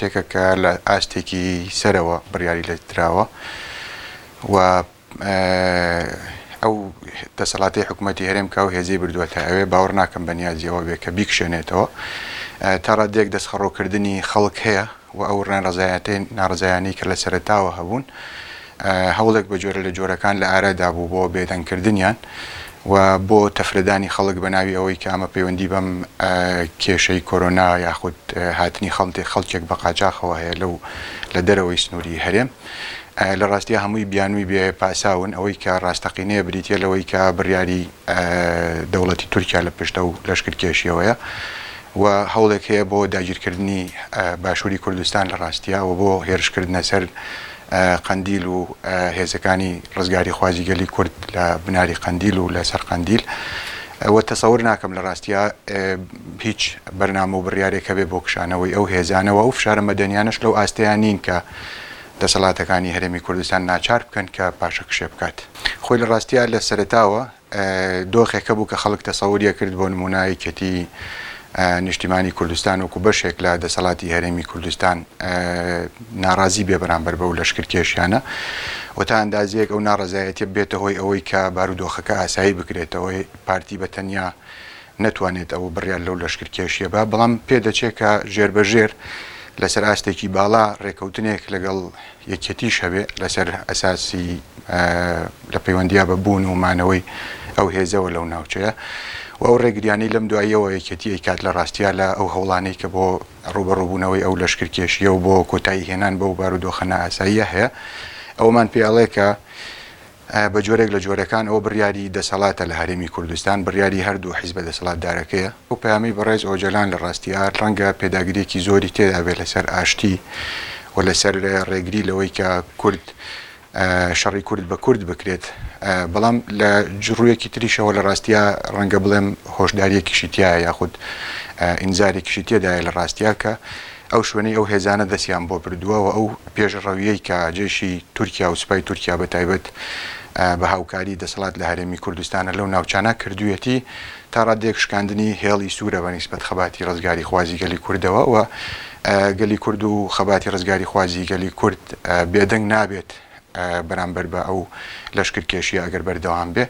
شتێکە کە لە ئاستێکی سەرەوە بڕیاری لێ دراوە و ئەو دەسەڵاتی حکوومەتی هەرێم کا و هێزی بردووەتە ئەوێ باوەڕ ناکەم بە نیازیەوە بێ کە بیکشێنێتەوە تا ڕادێک دەستخەڕۆکردنی خەڵک هەیە و ئەو ناڕزایانی کە لە سەرەتاوە هەبوون هەوڵێک بە جۆرە لە جۆرەکان لە ئارەدا بوو بۆ بێدەنگکردنیان و بۆ تەفرەدانی خەڵک بە ناوی ئەوەی کە ئەمە پەیوەندی بەم کێشەی کۆرۆنا یاخود هاتنی خەڵکێک بە قاچاقەوە هەیە لە دەرەوەی سنووری هەرێم لە ڕاستیە هەمووی بیانووی بێ پاساون ئەوەی کە ڕاستەقینەیە بریتە لەوەی کە بڕیاری دەوڵەتی تورکیا لە پشتە و لەشکرکێشیەوەیە و هەوڵێک هەیە بۆ داگیرکردنی باشووری کوردستان لە ڕاستیە و بۆ هێرشکردنە سەر قەندیل و هێزەکانی ڕزگاری خوازیگەلی کورد لە بناری قەندیل و لەسەر قەندیل و تەسەور ناکەم لە ڕاستیە هیچ بەرنامە و بڕیارێکە بێ بۆ کشانەوەی ئەو هێزانەوە و فشارە مەدەنیانش لەو ئاستەیان نین کە دەسەڵاتەکانی هەرێمی کوردستان ناچار بکەن کە پاشە کشێ بکات خۆی لە ڕاستیە لە سەرەتاوە دۆخێکە بوو کە خەڵک تەسەوریە کرد بۆ نمونایەتی نیشتیمانی کوردستان وەکو بەشێک لە دەسەڵاتی هەرێمی کوردستان ناڕازی بێ بەرامبەر بە و لەشکرکێشیانە و تا ئەندازەیەک ئەو ناڕزایەتیە بێتە هۆی ئەوەی کە بارودۆخەکە ئاسایی بکرێتەوەی پارتی بەتەنیا نەتوانێت ئەو بڕیار لەو لەشکرکێشیە بە بەڵام پێدەچێت کە ژێربەژێر لەسەر ئاستێکی باڵا ڕێکەوتنێک لەگەڵ یەکێتیش هەبێ لەسەر ئەساسی لە پەیوەندیا بە بوون و مانەوەی ئەو هێزەوە لەو ناوچەیە و ئەو ڕێگریانی لەم دواییەوە یەکێتی کات لە ڕاستیا لە ئەو هەوڵانەی کە بۆ ڕوبەڕووبوونەوەی ئەو لەشکرکێشیە و بۆ کۆتایی هێنان بەو بارودۆخە نائاساییە هەیە ئەومان پێڵێ کە بە جۆرێک لە جۆرەکان ئەو بڕیاری دەسەڵاتە لە هەرێمی کوردستان بڕیاری هەردوو حیزبە دەسەڵاتدارەکەیە و پەیامی بەڕێز ئۆجەلان لە ڕاستیە ڕەنگە پێداگریێکی زۆری تێدا بێت لەسەر ئاشتی و لەسەر ڕێگری لەوەی کە کورد شەڕی کورد بە کورد بکرێت بەڵام لە ڕوویەکی تریشەوە لە ڕاستیە ڕەنگە بڵێم هۆشداریەکیشی تایە یاخود ئینزارێکیشی تێدایە لە ڕاستیا کە ئەو شوێنەی ئەو هێزانە دەستیان بۆ بردووە و ئەو پێشڕەویەی کە جێشی تورکیا و سوپای تورکیا بە تایبەت بە هاوکاری دەسەڵات لە هەرێمی کوردستانە لەو ناوچانە کردوویەتی تا ڕادێک شکاندنی هێڵی سوورە بە نیسبەت خەباتی ڕزگاری خوازیگەلی کوردەوە و گەلی کورد و خەباتی ڕزگاری خوازیگەلی کورد بێدەنگ نابێت بەرامبەر بە ئەو لەشکرکێشیە ئەگەر بەردەوام بێ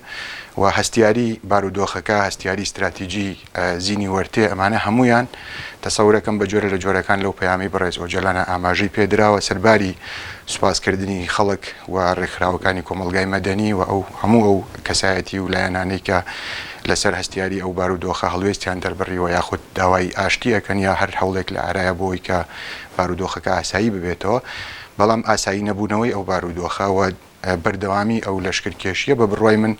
و هەستیاری بارودۆخەکە هەستیاری استراتیژی زینی وەرتێ ئەمانە هەمویان تەسەورەکەم بە جۆرە لە جۆرەکان لەو پەیامی بەڕێز ئۆجەلانە ئاماژەی پێدراوە سەرباری سوپاسکردنی خەڵک و ڕێکخراوەکانی کۆمەلگای مەدەنی و ئەو هەموو ئەو کەسایەتی و لایەنانەی کە لەسەر هەستیاری ئەو بارودۆخە هەڵوێستیان دەربڕیوە یاخود داوای ئاشتی ئەەکەن یا هەر هەوڵێک لە ئارایە بۆی کە بارودۆخەکە ئاسایی ببێتەوە بەڵام ئاسایی نەبوونەوەی ئەو بارودۆخەوە بەردەوامی ئەو لەشکرکێشیە بە بڕوای من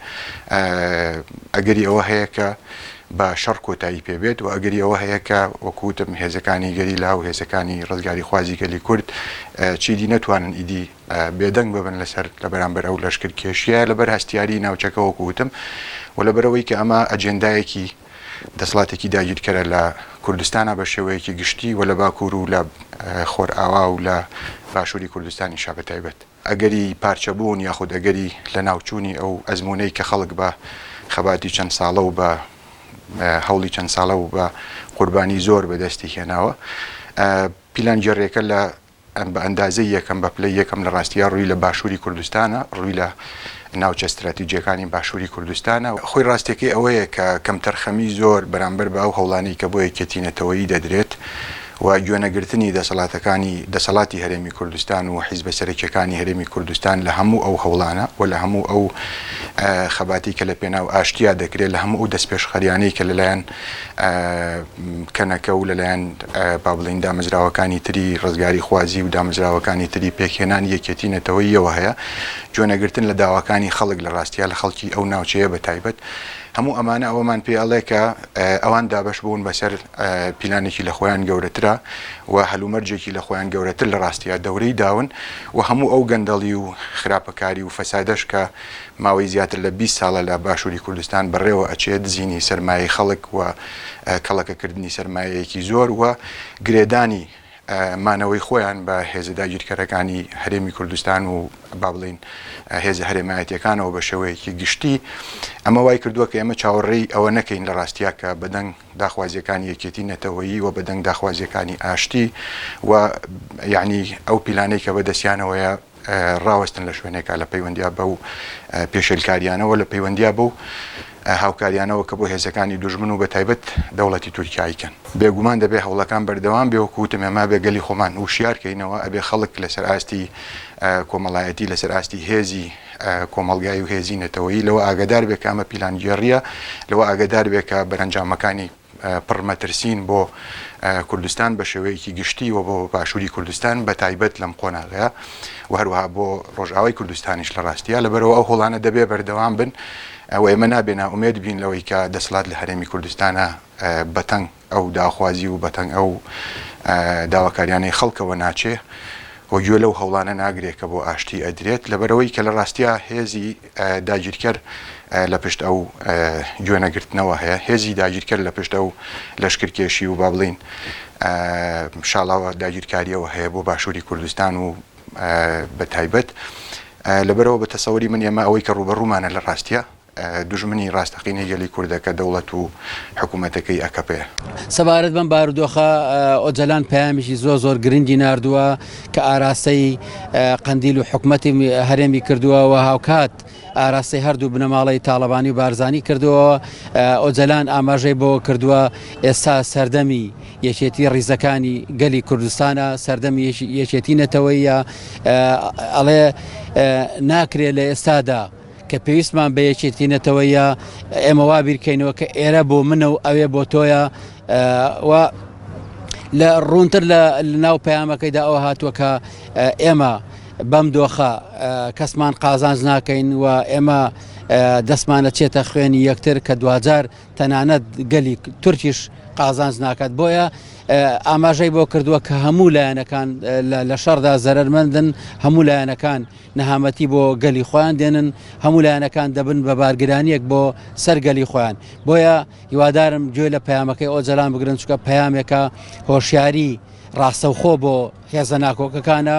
ئەگەری ئەوە هەیە کە بە شەڕ کۆتایی پێبێت و ئەگەری ئەوە هەیە کە وەکوتم هێزەکانی گەریلا و هێزەکانی ڕزگاری خوازیگەلی کورد چیدی نەتوانن ئیدی بێدەنگ ببن لەسەر لە بەرامبەر ئەو لەشکرکێشیە لەبەر هەستیاری ناوچەکە وەکوتم و لەبەرەوەی کە ئەمە ئەجێندایەکی دەسەڵاتێکی داگیرکەرە لە کوردستانە بە شێوەیەکی گشتی و لە باکوور و لە خۆرئاوا و لە باشووری کوردستانی شا بەتایبەت ئەگەری پارچەبوون یاخود ئەگەری لە ناوچوونی ئەو ئەزمونەی کە خەڵک بە خەباتی چەند ساڵە و بە هەوڵی چەند ساڵە و بە قوربانی زۆر بەدەستی هێناوە پیلانگەڕێکە لە بە ئەندازەی یەکەم بە پلەی یەکەم لە ڕاستیە ڕووی لە باشووری کوردستانە ڕووی لە ناوچە استراتیجیەکانی باشووری کوردستانە خۆی ڕاستێکی ئەوەیە کە کەم تەرخەمی زۆر بەرامبەر بە ئەو هەوڵانی کە بۆ یەکێتینەتەوەیی دەدرێت و گوێنەگرتنی دەسەڵاتی هەرێمی کوردستان و حیزبە سەرەکیەکانی هەرێمی کوردستان لە هەموو ئەو هەوڵانە و لە هەموو ئەو خەباتی کە لە پێناو ئاشتیا دەکرێت لە هەموو ئەو دەستپێشخەریانەی کە لەلایەن کەنەکە و لەلایەن با بڵین دامەزراوەکانی تری ڕزگاری خوازی و دامەزراوەکانی تری پێکهێنان یەکێتینەتەوەیەوە هەیە گوێنەگرتن لە داواکانی خەڵک لە ڕاستیا لە خەڵکی ئەو ناوچەیە بەتایبەت هەموو ئەمانە ئەوەمان پێڵێ کە ئەوان دابش بوون بەسەر پیلانێکی لە خۆیان گەورەترە و هەلومەرجێکی لە خۆیان گەورەتر لە ڕاستیە دەورەی داون و هەموو ئەو گەندەڵی و خراپەکاری و فەسادەش کە ماوەی زیاتر لە 20 ساڵە لە باشووری کوردستان بەڕێوە ئەچێت زینی سەرمایەی خەڵک و کەڵەکەکردنی سەرمایەیەکی زۆر و گرێدانی مانەوەی خۆیان بە هێزە داگیرکەرەکانی هەرێمی کوردستان و با بڵین هێزە هەرێمایەتیەکانەوە بە شێوەیەکی گشتی ئەمە وای کردووە کە ئێمە چاوەڕێی ئەوە نەکەین لە ڕاستیا کە بەدەنگ داخوازیەکانی یەکێتی نەتەوەیی و بەدەنگ داخوازیەکانی ئاشتی و یعنی ئەو پیلانەی کە بەدەستیانەوەیە ڕاوەستن لە شوێنێکا لە پەیوەندیا بە و پێشێلکاریانەوە لە پەیوەندیا بە و هاوکاریانەوە کە بۆ هێزەکانی دوژمن و بە تایبەت دەوڵەتی تورکیایکەن بێگومان دەبێ هەوڵەکان بەردەوام بێ وەکوتم ئێمە بێگەلی خۆمان وشیارکەینەوە ئەبێ خەڵک لەسەر ئاستی کۆمەڵایەتی لەسەر ئاستی هێزی کۆمەڵگای و هێزی نەتەوەیی لەوە ئاگادار بێ کە ئەمە پیلانگێڕیە لەوە ئاگادار بێ کە بەرەنجامەکانی پڕمەترسین بۆ کوردستان بە شێوەیەکی گشتی و بۆ باشووری کوردستان بە تایبەت لەم قۆناغەیە و هەروەها بۆ ڕۆژئاوای کوردستانیش لە ڕاستیە لەبەرەوە ئەو هەوڵانە دەبێ بەردەوام بن و ئێمە نابێنە ئومێد بین لەوەی کە دەسەڵات لە هەرێمی کوردستانە بەتەنگ ئەو داخوازی و بەتەنگ ئەو داواکاریانەی خەڵکەوە ناچێ و گوێ لەو هەوڵانە ناگرێت کە بۆ ئاشتی ئەدرێت لەبەرەوەی کە لە ڕاستیە هێزی داگیرکەر لە پشت ئەو گوێنەگرتنەوە هەیە هێزی داگیرکەر لە پشت ئەو لەشکرکێشی و با بڵین شاڵاوە داگیرکاریەوە هەیە بۆ باشووری کوردستان و بە تایبەت لەبەرەوە بە تەسەوری من ئێمە ئەوەی کە ڕوبەڕوومانە لە ڕاستیە دوژمنی ڕاستەقینەی گەلی کوردەکە دەوڵەت و حکوومەتەکەی ئەکەپەیە سەبارەت بەم بارودۆخە ئۆجەلان پەیامیشی زۆر گرنگی ناردووە کە ئاراستەی قەندیل و حکوومەتی هەرێمی کردووەوە هاوکات ئاراستەی هەردوو بنەماڵی تاڵەبانی و بارزانی کردووە ئۆجەلان ئاماژەی بۆ کردووە ئێستا سەردەمی یەکێتی ڕیزەکانی گەلی کوردستانە سەردەمی یەکێتی نەتەوەیە ئەڵێ ناکرێت لە ئێستادا کە پێویستمان بە یەکێتی نەتەوەیە ئێمە وا بیرکەینەوە کە ئێرە بۆ منە و ئەوێ بۆ تۆیە و لە ڕوونتر لە ناو پەیامەکەیدا ئەوە هاتووە کە ئێمە بەم دۆخە کەسمان قازانج ناکەین و ئێمە دەستمانە چێتە خوێنی یەکتر کە دوجار تەنانەت گەلی تورکیش قازانج ناکات بۆیە ئاماژەی بۆ کردووە کە هەموو لایەنەکان لە شەڕدا زەرمەندن هەموو لایەنەکان نەهامەتی بۆ گەلی خۆیان دێنن هەموو لایەنەکان دەبن بە بارگرانیەک بۆ سەرگەلی خۆیان بۆیە هیوادارم گوێ لە پەیامەکەی ئۆجەلان بگرن چکە پەیامێکە هۆشیاری ڕاستەوخۆ بۆ هێزە ناکۆکەکانە